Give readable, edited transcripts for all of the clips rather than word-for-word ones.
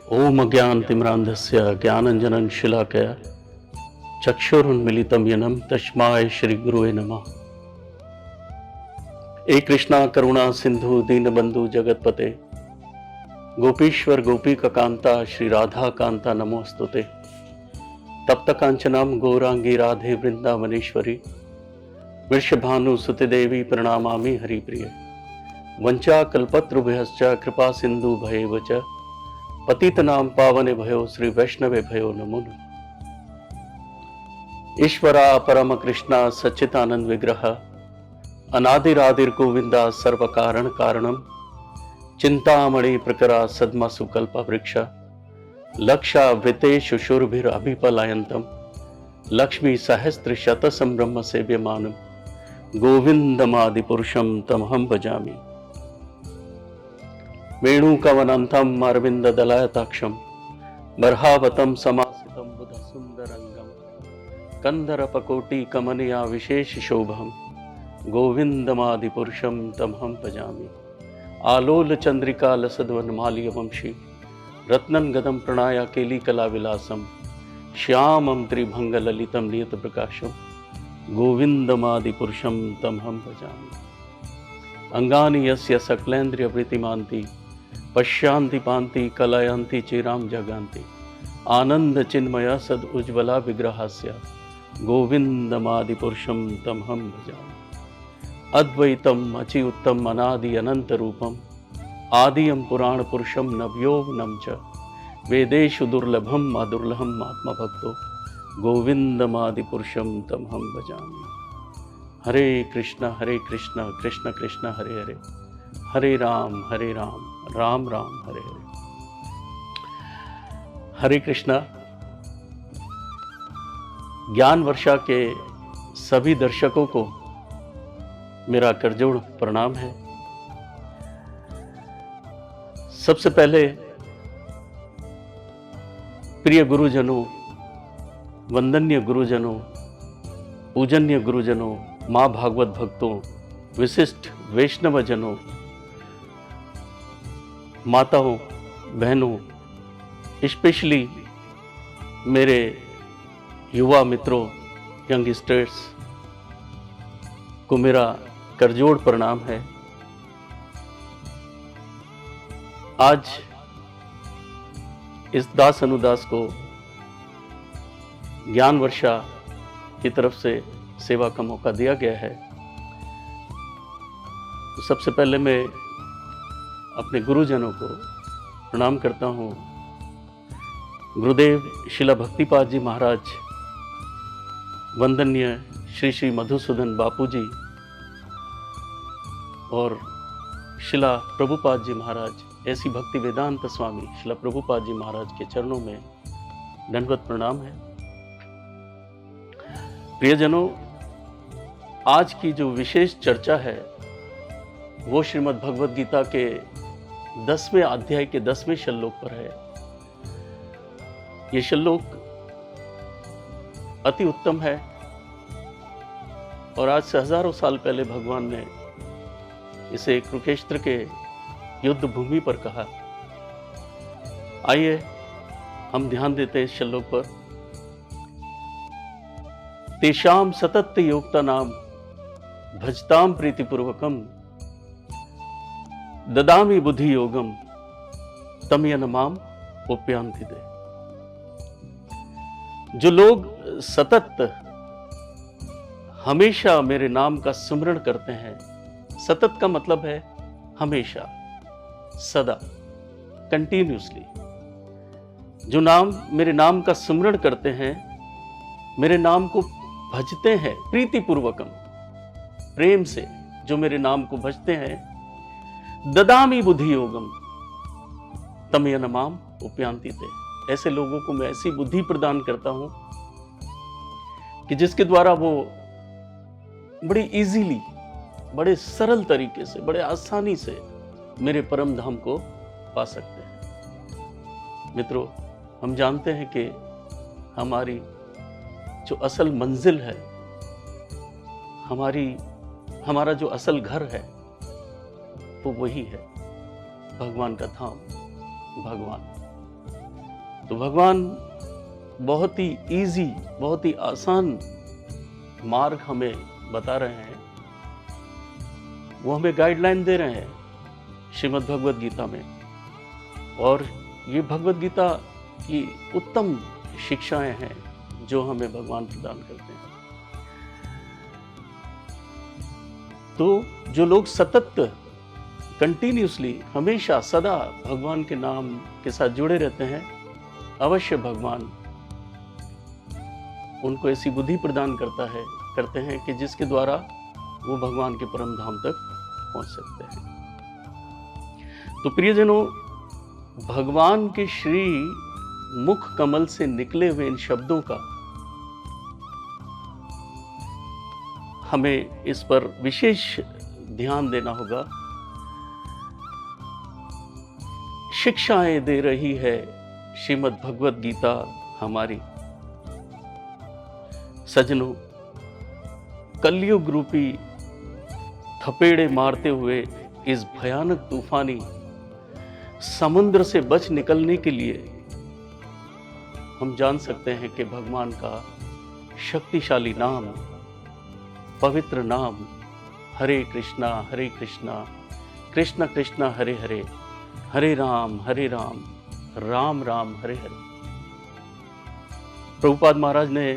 ओम अज्ञानतिमिरान्धस्य ज्ञानञ्जनं शलाकया चक्षुरुन्मीलितं येन तस्मै श्रीगुरुवे नमः। हे कृष्णा करुणा सिंधु दीनबंधु जगतपते, गोपीश्वर गोपीकांता श्री राधा कांता नमोस्तुते। तप्त कांचनाम गौरांगी राधे वृंदावनेश्वरी, वृषभानुसुते देवी प्रणमामि हरिप्रिये। वंचा कल्पतरुभ्यश्च कृपा सिंधु भयेव च, पतितनां पावने भयो श्री वैष्णवे भयो नमो नमः। ईश्वरा परम कृष्णा सच्चिदानंद विग्रह, अनादिरादिर गोविंदा सर्व कारण कारणम, चिंतामणि प्रकरा सद्मसु कल्प वृक्ष, लक्षा वितेषु शूरभिर अभिपलायंतम, लक्ष्मी सहस्त्र शत संभ्रम सेव्यमानम, गोविंदमादि पुरुषम तमहम भजामि। वेणुकवनंतम अरविंद दलयताक्षम, बर्हावतम समासितम बुध सुंदरंगम, कंदरपकोटि कमनीया विशेष शोभम, गोविंदमादि पुरुषम तमहम भजामि। आलोल चंद्रिका लसद्वन माल्य वंशी, रत्नन गदम प्रणाया केली कला विलासम, श्यामम त्रिभंग ललितम नियत प्रकाशम, गोविंदमादि पुरुषम तमहम भजामि। अंगानि यस्य सकलेन्द्रिय वृत्तिमान्ति, पश्यांति पान्ति कलयन्ति चिराम जगान्ति, आनंद चिन्मय सद उज्ज्वला विग्रहस्य, गोविंदमादि पुरुषम तमहम भजामि। अद्वैतम अच्युतम अनादि अनंत रूपम, आदियम पुराण पुरुषम नव्यौवनं च, वेदेषु दुर्लभम अदुर्लभम आत्मभक्तो, गोविंदमादि पुरुषम तमहम भजामि। हरे कृष्ण कृष्ण कृष्ण हरे हरे, हरे राम राम राम हरे हरे। हरे कृष्णा। ज्ञान वर्षा के सभी दर्शकों को मेरा करजोड़ प्रणाम है। सबसे पहले प्रिय गुरुजनों, वंदनीय गुरुजनों, पूजनीय गुरुजनों, माँ भागवत भक्तों, विशिष्ट वैष्णव जनों, माताओं, बहनों, स्पेशली मेरे युवा मित्रों, यंगस्टर्स को मेरा करजोड़ प्रणाम है। आज इस दास अनुदास को ज्ञान वर्षा की तरफ से सेवा का मौका दिया गया है। तो सबसे पहले मैं अपने गुरुजनों को प्रणाम करता हूँ। गुरुदेव शिला भक्तिपाद जी महाराज, वंदनीय श्री श्री मधुसूदन बापू जी और शिला प्रभुपाद जी महाराज, ऐसी भक्ति वेदांत स्वामी शिला प्रभुपाद जी महाराज के चरणों में दंडवत प्रणाम है। प्रियजनों, आज की जो विशेष चर्चा है वो श्रीमद् भगवद गीता के 10वें अध्याय के 10वें श्लोक पर है। ये श्लोक अति उत्तम है और आज से हजारों साल पहले भगवान ने इसे कुरुक्षेत्र के युद्ध भूमि पर कहा। आइए हम ध्यान देते हैं इस श्लोक पर। तेषाम सतत योक्ता नाम भजताम प्रीतिपूर्वकम, ददामि बुद्धि योगम तम यनमाम उप्यांति दे। जो लोग सतत हमेशा मेरे नाम का स्मरण करते हैं, सतत का मतलब है हमेशा, सदा, कंटिन्यूसली, जो मेरे नाम का स्मरण करते हैं, मेरे नाम को भजते हैं प्रीतिपूर्वकम, प्रेम से जो मेरे नाम को भजते हैं, ददामि बुद्धि योगम तम यनमाम उप्यांति ते। ऐसे लोगों को मैं ऐसी बुद्धि प्रदान करता हूं कि जिसके द्वारा वो बड़ी इजीली, बड़े सरल तरीके से, बड़े आसानी से मेरे परम धाम को पा सकते हैं। मित्रों, हम जानते हैं कि हमारी जो असल मंजिल है, हमारा जो असल घर है, वो वही है भगवान का धाम, भगवान। तो भगवान बहुत ही इजी, बहुत ही आसान मार्ग हमें बता रहे हैं, वो हमें गाइडलाइन दे रहे हैं श्रीमद् भगवद गीता में। और ये भगवद गीता की उत्तम शिक्षाएं हैं जो हमें भगवान प्रदान करते हैं। तो जो लोग सतत कंटिन्यूसली हमेशा सदा भगवान के नाम के साथ जुड़े रहते हैं, अवश्य भगवान उनको ऐसी बुद्धि प्रदान करते हैं कि जिसके द्वारा वो भगवान के परम धाम तक पहुंच सकते हैं। तो प्रियजनों, भगवान के श्री मुख कमल से निकले हुए इन शब्दों का हमें इस पर विशेष ध्यान देना होगा। शिक्षाएं दे रही है श्रीमद् भगवद गीता हमारी। सजनों, कलयुग रूपी थपेड़े मारते हुए इस भयानक तूफानी समुद्र से बच निकलने के लिए हम जान सकते हैं कि भगवान का शक्तिशाली नाम, पवित्र नाम, हरे कृष्णा कृष्ण कृष्ण हरे हरे, हरे राम राम राम हरे हरे। प्रभुपाद महाराज ने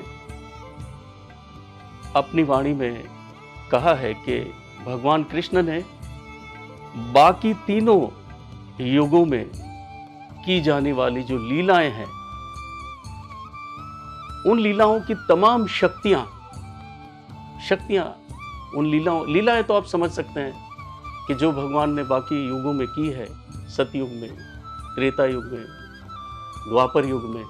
अपनी वाणी में कहा है कि भगवान कृष्ण ने बाकी तीनों युगों में की जाने वाली जो लीलाएं हैं, उन लीलाओं की तमाम शक्तियां उन लीलाएं तो आप समझ सकते हैं कि जो भगवान ने बाकी युगों में की है, सतयुग में, त्रेता युग में, द्वापर युग में,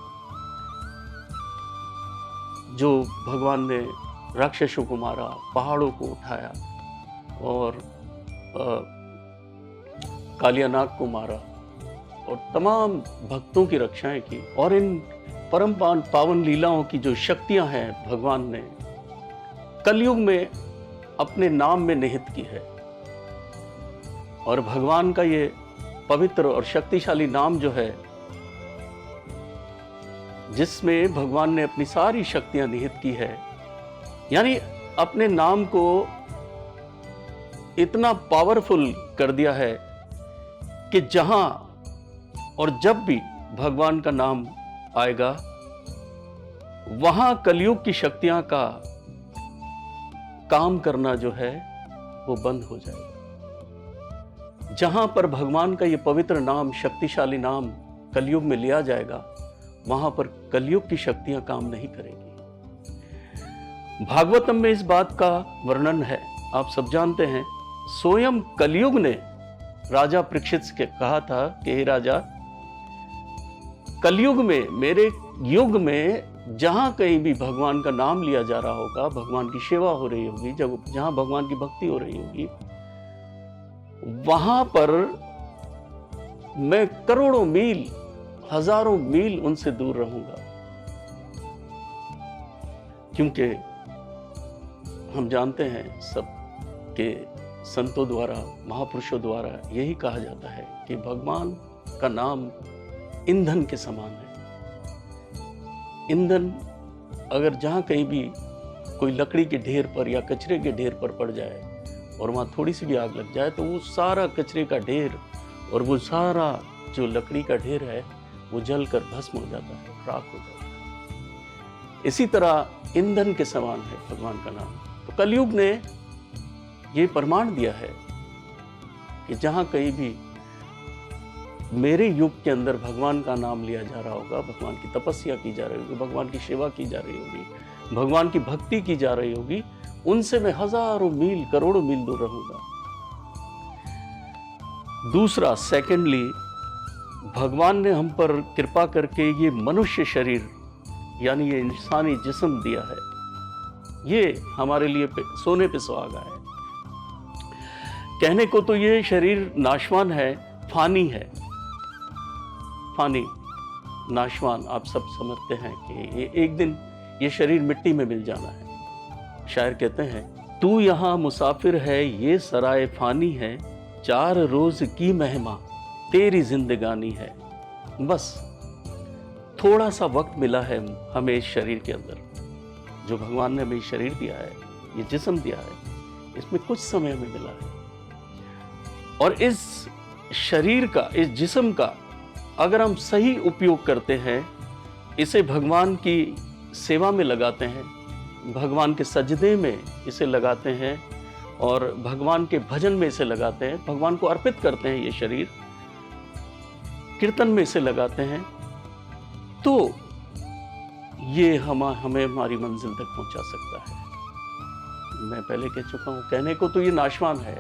जो भगवान ने राक्षसों को मारा, पहाड़ों को उठाया और कालियानाग को मारा और तमाम भक्तों की रक्षाएं की, और इन परम पावन लीलाओं की जो शक्तियां हैं भगवान ने कलयुग में अपने नाम में निहित की है। और भगवान का ये पवित्र और शक्तिशाली नाम जो है, जिसमें भगवान ने अपनी सारी शक्तियां निहित की है, यानी अपने नाम को इतना पावरफुल कर दिया है कि जहां और जब भी भगवान का नाम आएगा, वहां कलयुग की शक्तियां का काम करना जो है वो बंद हो जाएगा। जहां पर भगवान का ये पवित्र नाम, शक्तिशाली नाम कलयुग में लिया जाएगा, वहां पर कलयुग की शक्तियां काम नहीं करेगी। भागवतम में इस बात का वर्णन है, आप सब जानते हैं। स्वयं कलयुग ने राजा परीक्षित से कहा था कि हे राजा, कलयुग में, मेरे युग में जहां कहीं भी भगवान का नाम लिया जा रहा होगा, भगवान की सेवा हो रही होगी, जहां भगवान की भक्ति हो रही होगी, वहां पर मैं करोड़ों मील, हजारों मील उनसे दूर रहूंगा। क्योंकि हम जानते हैं सब के संतों द्वारा, महापुरुषों द्वारा यही कहा जाता है कि भगवान का नाम ईंधन के समान है। ईंधन अगर जहाँ कहीं भी कोई लकड़ी के ढेर पर या कचरे के ढेर पर पड़ जाए और वहाँ थोड़ी सी भी आग लग जाए, तो वो सारा कचरे का ढेर और वो सारा जो लकड़ी का ढेर है वो जलकर भस्म हो जाता है, राख हो जाता है। इसी तरह ईंधन के समान है भगवान का नाम। तो कलयुग ने ये प्रमाण दिया है कि जहाँ कहीं भी मेरे युग के अंदर भगवान का नाम लिया जा रहा होगा, भगवान की तपस्या की जा रही होगी, भगवान की सेवा की जा रही होगी, भगवान की भक्ति की जा रही होगी, उनसे मैं हजारों मील, करोड़ों मील दूर रहूंगा। दूसरा, सेकेंडली, भगवान ने हम पर कृपा करके ये मनुष्य शरीर यानी ये इंसानी जिस्म दिया है, ये हमारे लिए सोने पे सुहागा है। कहने को तो ये शरीर नाशवान है, फानी है, फानी, नाशवान, आप सब समझते हैं कि ये एक दिन ये शरीर मिट्टी में मिल जाना है। शायर कहते हैं, तू यहाँ मुसाफिर है, ये सराय फानी है, 4 रोज की मेहमा तेरी जिंदगानी है। बस थोड़ा सा वक्त मिला है हमें इस शरीर के अंदर, जो भगवान ने हमें शरीर दिया है, ये जिस्म दिया है, इसमें कुछ समय हमें मिला है। और इस शरीर का, इस जिस्म का अगर हम सही उपयोग करते हैं, इसे भगवान की सेवा में लगाते हैं, भगवान के सजदे में इसे लगाते हैं और भगवान के भजन में इसे लगाते हैं, भगवान को अर्पित करते हैं, ये शरीर कीर्तन में इसे लगाते हैं, तो ये हमें हमारी मंजिल तक पहुंचा सकता है। मैं पहले कह चुका हूं, कहने को तो ये नाशवान है,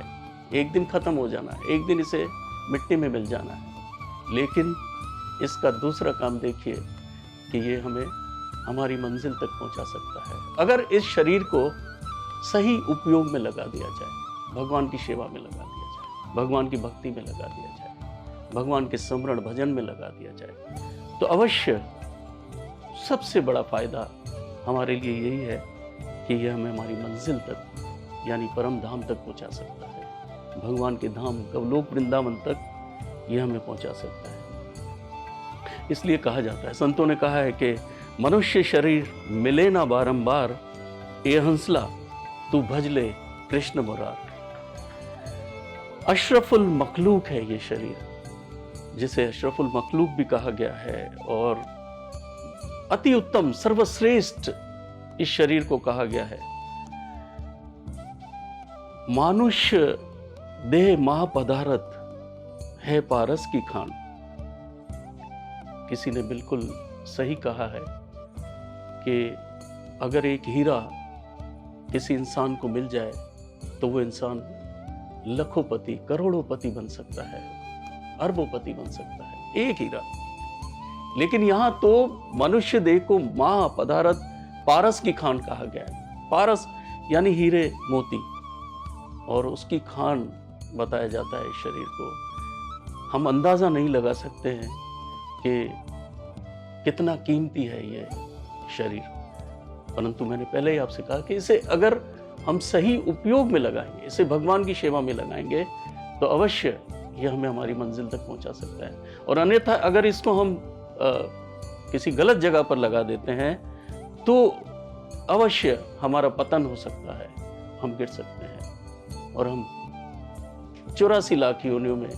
एक दिन खत्म हो जाना है, एक दिन इसे मिट्टी में मिल जाना है, लेकिन इसका दूसरा काम देखिए कि ये हमें हमारी मंजिल तक पहुंचा सकता है। अगर इस शरीर को सही उपयोग में लगा दिया जाए, भगवान की सेवा में लगा दिया जाए, भगवान की भक्ति में लगा दिया जाए, भगवान के स्मरण भजन में लगा दिया जाए, तो अवश्य सबसे बड़ा फायदा हमारे लिए यही है कि यह हमें हमारी मंजिल तक यानी परम धाम तक पहुंचा सकता है। भगवान के धाम कवलोक वृंदावन तक यह हमें पहुंचा सकता है। इसलिए कहा जाता है, संतों ने कहा है कि मनुष्य शरीर मिले ना बारंबार, ए हंसला तू भज ले कृष्ण मुरार। अशरफुल मखलूक है ये शरीर, जिसे अशरफुल मखलूक भी कहा गया है, और अति उत्तम सर्वश्रेष्ठ इस शरीर को कहा गया है। मानुष्य देह महापदारथ है पारस की खान। किसी ने बिल्कुल सही कहा है कि अगर एक हीरा किसी इंसान को मिल जाए तो वो इंसान लखोपति करोड़ोंपति बन सकता है, अरबोपति बन सकता है, एक हीरा। लेकिन यहां तो मनुष्य देह को महापदारथ पारस की खान कहा गया है। पारस यानी हीरे मोती, और उसकी खान बताया जाता है इस शरीर को। हम अंदाजा नहीं लगा सकते हैं कि कितना कीमती है ये शरीर, परंतु मैंने पहले ही आपसे कहा कि इसे अगर हम सही उपयोग में लगाएंगे, इसे भगवान की सेवा में लगाएंगे, तो अवश्य यह हमें हमारी मंजिल तक पहुंचा सकता है। और अन्यथा अगर इसको हम किसी गलत जगह पर लगा देते हैं तो अवश्य हमारा पतन हो सकता है, हम गिर सकते हैं और हम 84 लाख योनियों में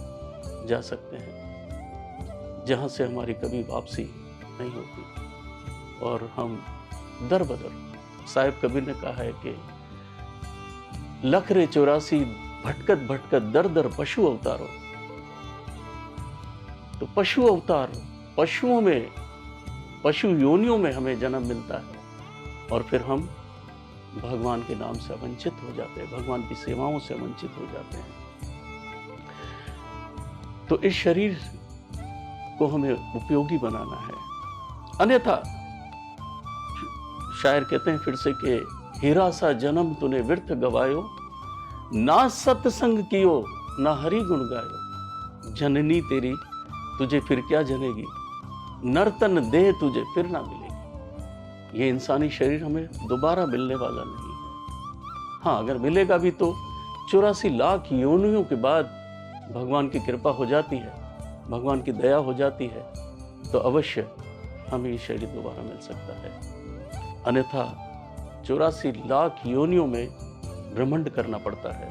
जा सकते हैं, जहां से हमारी कभी वापसी नहीं होती और हम दर बदर। साहिब कबीर ने कहा है कि लख रे 84 भटकत भटकत दर दर पशु अवतारो। तो पशु अवतार, पशुओं में, पशु योनियों में हमें जन्म मिलता है और फिर हम भगवान के नाम से वंचित हो जाते हैं, भगवान की सेवाओं से वंचित हो जाते हैं। तो इस शरीर को हमें उपयोगी बनाना है, अन्यथा शायर कहते हैं फिर से कि हीरा सा जन्म तूने व्यर्थ गवायो, ना सत्संग कियो ना हरि गुण गायो। जननी तेरी तुझे फिर क्या जनेगी, नर्तन देह तुझे फिर ना मिलेगी। ये इंसानी शरीर हमें दोबारा मिलने वाला नहीं है। हाँ, अगर मिलेगा भी तो 84 लाख योनियों के बाद भगवान की कृपा हो जाती है, भगवान की दया हो जाती है, तो अवश्य हमें ये शरीर दोबारा मिल सकता है। अन्यथा 84 लाख योनियों में ब्रह्मंड करना पड़ता है।